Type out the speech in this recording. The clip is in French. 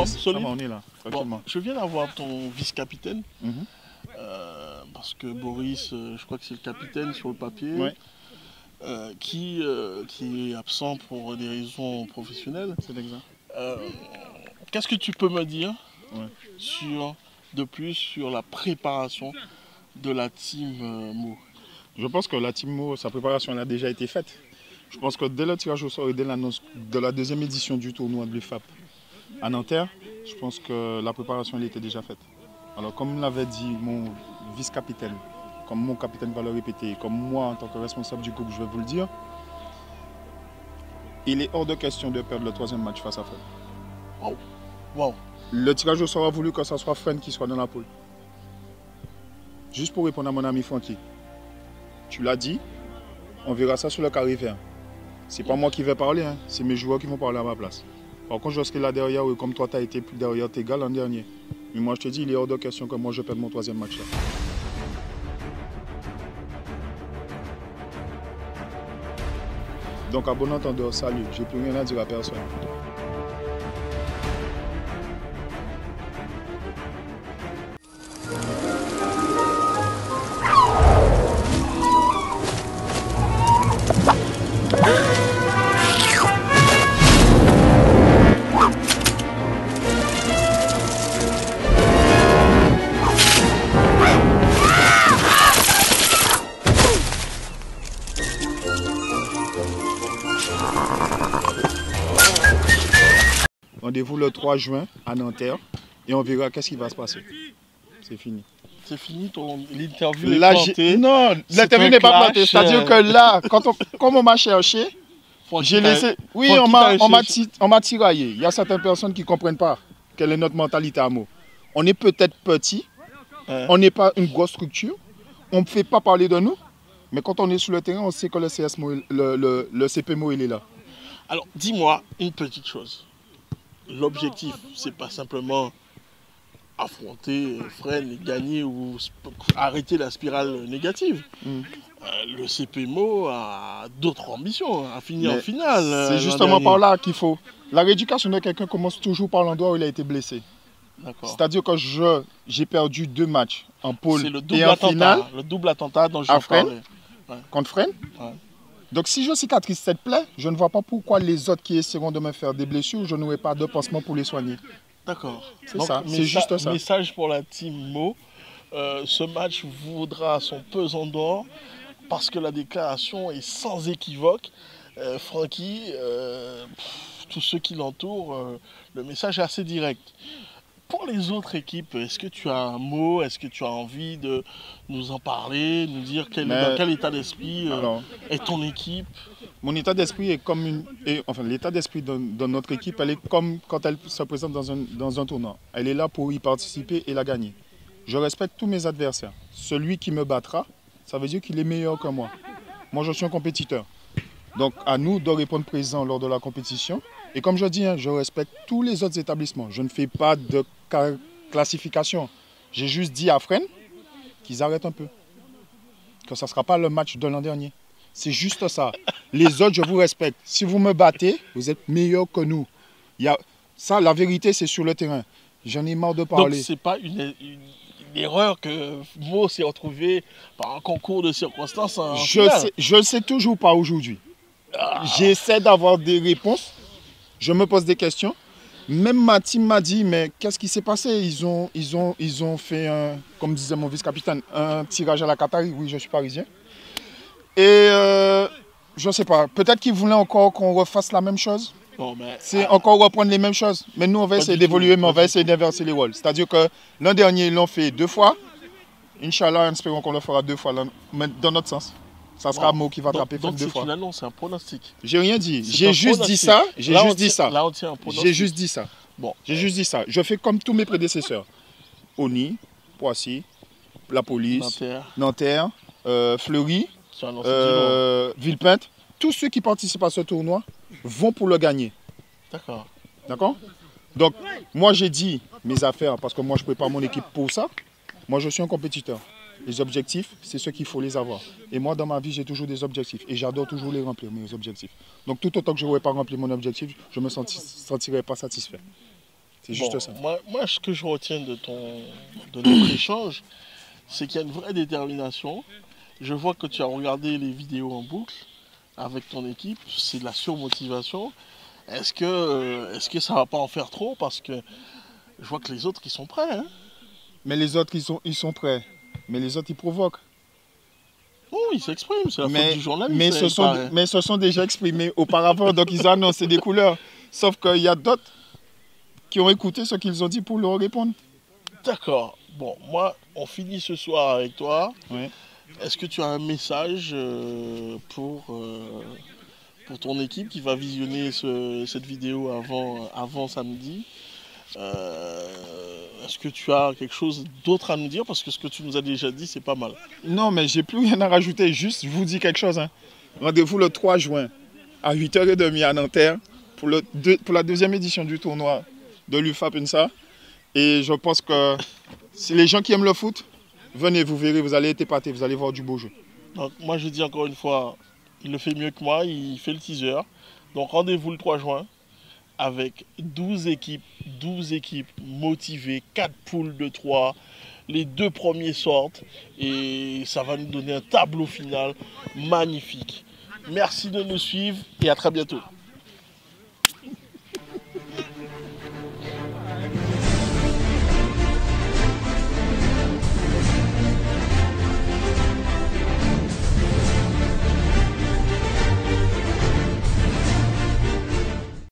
forme, solide. On est là, bon, je viens d'avoir ton vice-capitaine. Parce que Boris, je crois que c'est le capitaine sur le papier, qui est absent pour des raisons professionnelles. C'est exact. Qu'est-ce que tu peux me dire sur la préparation de la team Mo? Je pense que la team Mo, sa préparation elle a déjà été faite. Je pense que dès le tirage au sort et dès l'annonce de la deuxième édition du tournoi de l'UFAP à Nanterre, je pense que la préparation elle était déjà faite. Alors comme l'avait dit mon vice-capitaine, comme mon capitaine va le répéter, comme moi en tant que responsable du groupe je vais vous le dire, il est hors de question de perdre le troisième match face à Fren. Wow. Le tirage au sort a voulu que ce soit Fren qui soit dans la poule. Juste pour répondre à mon ami Francky, tu l'as dit, on verra ça sur le carré vert. C'est pas moi qui vais parler, hein. C'est mes joueurs qui vont parler à ma place. Par contre, je serai là derrière, comme toi tu as été derrière tes gars l'an dernier. Mais moi je te dis, il est hors de question que moi je perde mon troisième match là. Donc à bon entendeur, salut, j'ai plus rien à dire à personne. Rendez-vous le 3 juin à Nanterre et on verra qu'est-ce qui va se passer. C'est fini. C'est fini, l'interview est plantée. Non, l'interview n'est pas plantée. C'est-à-dire que là, comme on m'a cherché, j'ai laissé... Oui, on m'a tiraillé. Il y a certaines personnes qui ne comprennent pas quelle est notre mentalité à Mo. On est peut-être petit, on n'est pas une grosse structure, on ne fait pas parler de nous, mais quand on est sur le terrain, on sait que le CP Mo, il est là. Alors, dis-moi une petite chose. L'objectif, c'est pas simplement affronter Fren et gagner ou arrêter la spirale négative. Le CPMO a d'autres ambitions, à finir en finale. C'est justement par là qu'il faut. La rééducation de quelqu'un commence toujours par l'endroit où il a été blessé. C'est-à-dire que j'ai perdu 2 matchs en pôle et en finale. Le double attentat dont je parlais. Contre Fren. Donc si je cicatrise cette plaie, je ne vois pas pourquoi les autres qui essaieront de me faire des blessures, je n'aurai pas de pansement pour les soigner. D'accord. C'est ça, c'est juste ça. Message pour la team Mo, ce match vaudra son pesant d'or parce que la déclaration est sans équivoque. Francky, tous ceux qui l'entourent, le message est assez direct. Pour les autres équipes, est-ce que tu as un mot, est-ce que tu as envie de nous en parler, nous dire dans quel état d'esprit est ton équipe? Mon état d'esprit est comme l'état d'esprit de notre équipe, elle est comme quand elle se présente dans un tournoi. Elle est là pour y participer et la gagner. Je respecte tous mes adversaires. Celui qui me battra, ça veut dire qu'il est meilleur que moi. Moi, je suis un compétiteur. Donc, à nous de répondre présent lors de la compétition. Et comme je dis, je respecte tous les autres établissements. Je ne fais pas de classification. J'ai juste dit à Fren qu'ils arrêtent un peu. Que ça ne sera pas le match de l'an dernier. C'est juste ça. Les autres, je vous respecte. Si vous me battez, vous êtes meilleurs que nous. Ça, la vérité, c'est sur le terrain. J'en ai marre de parler. Donc, ce n'est pas une erreur que Mo s'est retrouvé par un concours de circonstances en finale. Je ne sais toujours pas aujourd'hui. J'essaie d'avoir des réponses. Je me pose des questions. Même ma team m'a dit, mais qu'est-ce qui s'est passé? Ils ont fait, comme disait mon vice-capitaine, un tirage à la Qatari. Oui, je suis parisien. Et je ne sais pas. Peut-être qu'ils voulaient encore qu'on refasse la même chose. C'est encore reprendre les mêmes choses. Mais nous, on va essayer d'évoluer, mais on va essayer d'inverser les rôles. C'est-à-dire que l'an dernier, ils l'ont fait 2 fois. Inch'Allah, espérons qu'on le fera 2 fois, mais dans notre sens. Ça sera Mo qui va attraper 2 fois. Donc c'est une annonce, c'est un pronostic. J'ai rien dit. J'ai juste dit ça. J'ai juste dit ça. Là, on tient un pronostic. J'ai juste dit ça. Bon. J'ai juste dit ça. Je fais comme tous mes prédécesseurs. Oni, Poissy, la police, Nanterre, Fleury, Villepinte. Tous ceux qui participent à ce tournoi vont pour le gagner. D'accord. D'accord? Donc, moi j'ai dit mes affaires parce que moi je prépare mon équipe pour ça. Moi je suis un compétiteur. Les objectifs, c'est ce qu'il faut les avoir. Et moi, dans ma vie, j'ai toujours des objectifs. Et j'adore toujours les remplir, mes objectifs. Donc, tout autant que je n'aurais pas rempli mon objectif, je ne me sentirais pas satisfait. C'est juste ça. Moi, ce que je retiens de notre échange, c'est qu'il y a une vraie détermination. Je vois que tu as regardé les vidéos en boucle avec ton équipe, c'est de la surmotivation. Est-ce que ça va pas en faire trop? Parce que je vois que les autres, ils sont prêts. Hein. Mais les autres, ils sont prêts. Mais les autres, ils provoquent. Oh, ils s'expriment, c'est la faute du journaliste. Mais se sont déjà exprimés auparavant, donc ils ont annoncé des couleurs. Sauf qu'il y a d'autres qui ont écouté ce qu'ils ont dit pour leur répondre. D'accord. Bon, moi, on finit ce soir avec toi. Oui. Est-ce que tu as un message pour ton équipe qui va visionner cette vidéo avant samedi? Est-ce que tu as quelque chose d'autre à nous dire? Parce que ce que tu nous as déjà dit, c'est pas mal. Non, mais j'ai plus rien à rajouter. Juste, je vous dis quelque chose. Hein. Rendez-vous le 3 juin à 8h30 à Nanterre pour la deuxième édition du tournoi de l'UFAP UNSA. Et je pense que si les gens qui aiment le foot, venez, vous verrez, vous allez être épatés, vous allez voir du beau jeu. Donc, moi, je dis encore une fois, il le fait mieux que moi, il fait le teaser. Donc, rendez-vous le 3 juin. Avec 12 équipes motivées, 4 poules de 3, les 2 premiers sortent et ça va nous donner un tableau final magnifique. Merci de nous suivre et à très bientôt.